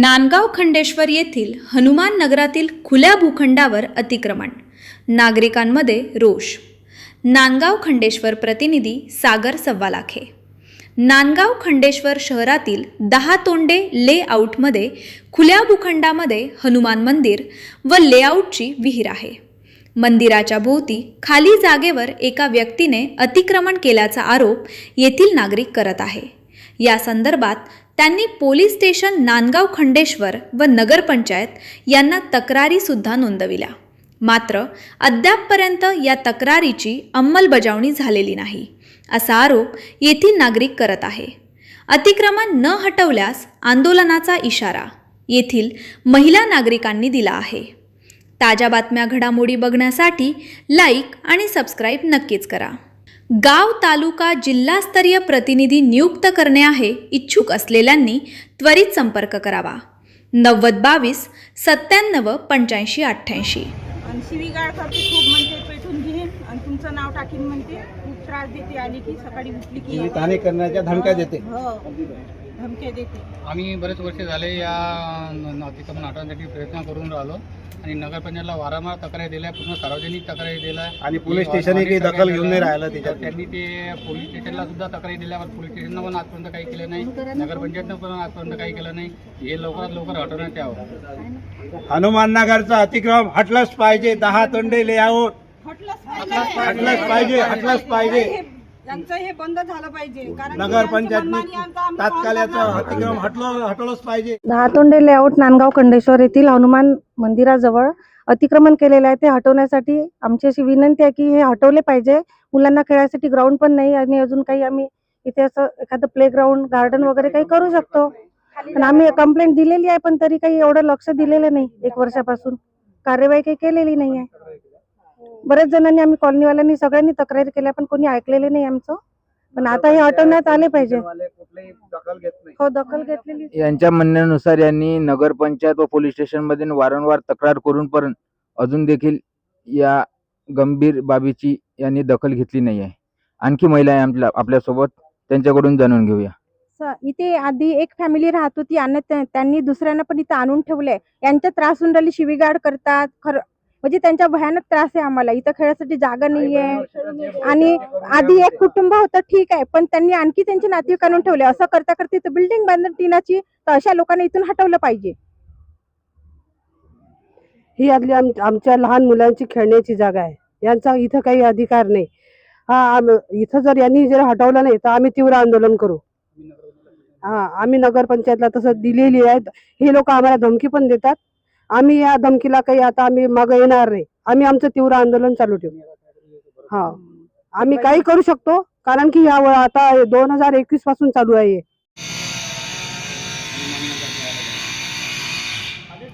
नांदगाव खंडेश्वर येथील हनुमान नगरातील खुल्या भूखंडावर अतिक्रमण, नागरिकांमध्ये रोष। नांदगाव खंडेश्वर प्रतिनिधी सागर सव्वालाखे। नांदगाव खंडेश्वर शहरातील 10 तोंडे लेआउटमध्ये खुल्या भूखंडामध्ये हनुमान मंदिर व लेआउटची विहीर आहे। मंदिराच्या भोवती खाली जागेवर एका व्यक्तीने अतिक्रमण केल्याचा आरोप येथील नागरिक करत आहे। या संदर्भात त्यांनी पोलीस स्टेशन नांदगाव खंडेश्वर व नगरपंचायत यांना तक्रारी सुद्धा नोंदविल्या, मात्र अद्यापपर्यंत या तक्रारीची अंमलबजावणी झालेली नाही, असा आरोप येथील नागरिक करत आहे। अतिक्रमण न हटवल्यास आंदोलनाचा इशारा येथील महिला नागरिकांनी दिला आहे। ताज्या बातम्या घडामोडी बघण्यासाठी लाईक आणि सबस्क्राईब नक्कीच करा। गाव तालुका जिल्हास्तरीय प्रतिनिधी नियुक्त करणे आहे इच्छुक असलेल्यांनी त्वरित संपर्क करावा। 9022 97 85 88। आणि शिवीगाळ करते खूप, म्हणते पेटून घेईन आणि तुमचं नाव टाकीन म्हणते, खूप त्रास देते। आली की सकाळी उठली की ताणे करण्याच्या धमक्या देते। हो, धमक्या देते। आम्ही बरेच वर्ष झाले या अतिक्रमण हटवण्यासाठी प्रयत्न करून राहिलो आणि नगरपंचायतला वारंवार तक्रारी दिल्या, पूर्ण सार्वजनिक तक्रारी दिल्या आणि पोलीस स्टेशनही काही दखल घेऊन नाही राहिलं त्याच्यात। त्यांनी ते पोलीस स्टेशनला सुद्धा तक्रारी दिल्यावर पोलीस स्टेशननं पण आजपर्यंत काही केलं नाही, नगरपंचायतनं पण आजपर्यंत काही केलं नाही। हे लवकरात लवकर हटवण्यात यावं। हनुमान नगरचं अतिक्रमण हटलंच पाहिजे। 10 तोंडे लेआउट हटलंच पाहिजे। त्यांचं हे बंद झालं पाहिजे, कारण नगरपंचायतनी तात्काळ याचं अतिक्रमण हटवलंच पाहिजे। 10 तोंडे लेआउट नांदगाव खंडेश्वर येथील हनुमान मंदिराजवळ अतिक्रमण केलेले आहे, ते हटवण्यासाठी आमची अशी विनंती आहे की हे हटवले पाहिजे। मुलांना खेळायसाठी ग्राउंड पण नाही आणि अजून काही आम्ही इथे असं एखादं प्लेग्राऊंड गार्डन वगैरे काही करू शकतो। आणि आम्ही कंप्लेंट दिलेली आहे, पण तरी काही एवढं लक्ष दिलेलं नाही। 1 वर्षापासून कार्यवाही काही केलेली नाही आहे। बरेच जणांनी, आम्ही कॉलनीवाल्यांनी सगळ्यांनी तक्रारी केल्या, पण कोणी ऐकलेले नाही आमचं। पण आता हे हटवण्यात आले पाहिजे। हो, दखल घेतलेली। यांच्या म्हणण्यानुसार यांनी नगरपंचायत व पोलीस स्टेशन मध्ये वारंवार तक्रार करून पण अजून देखील या गंभीर बाबीची यांनी दखल घेतली नाही आहे। आणखी महिला आहे आपल्या सोबत, त्यांच्याकडून जाणून घेऊया। इथे आधी एक फॅमिली राहत होती आणि त्यांनी दुसऱ्यांना पण इथे आणून ठेवले। यांच्या त्रास होऊन राहिली, शिवीगाळ करतात, म्हणजे त्यांचा भयानक त्रास आहे आम्हाला। इथं खेळासाठी जागा नाहीये आणि आधी एक कुटुंब होतं, ठीक आहे, पण त्यांनी आणखी त्यांचे नातेवाईक आणून ठेवले। असं करता करता इथं बिल्डिंग बांधून टिनाची, तर अशा लोकांना इथून हटवलं पाहिजे। ही आदली आमच्या लहान मुलांची खेळण्याची जागा आहे, यांचा इथं काही अधिकार नाही। इथं जर यांनी हटवलं नाही तर आम्ही तीव्र आंदोलन करू। आम्ही नगरपंचायतला तसं दिलेली आहे। हे लोक आम्हाला धमकी पण देतात, आम्ही या धमकीला काही आता आम्ही मागे येणार नाही। आम्ही आमचं तीव्र आंदोलन चालू ठेवू। आम्ही काही करू शकतो, कारण की आता 2021 पासून चालू आहे। आधी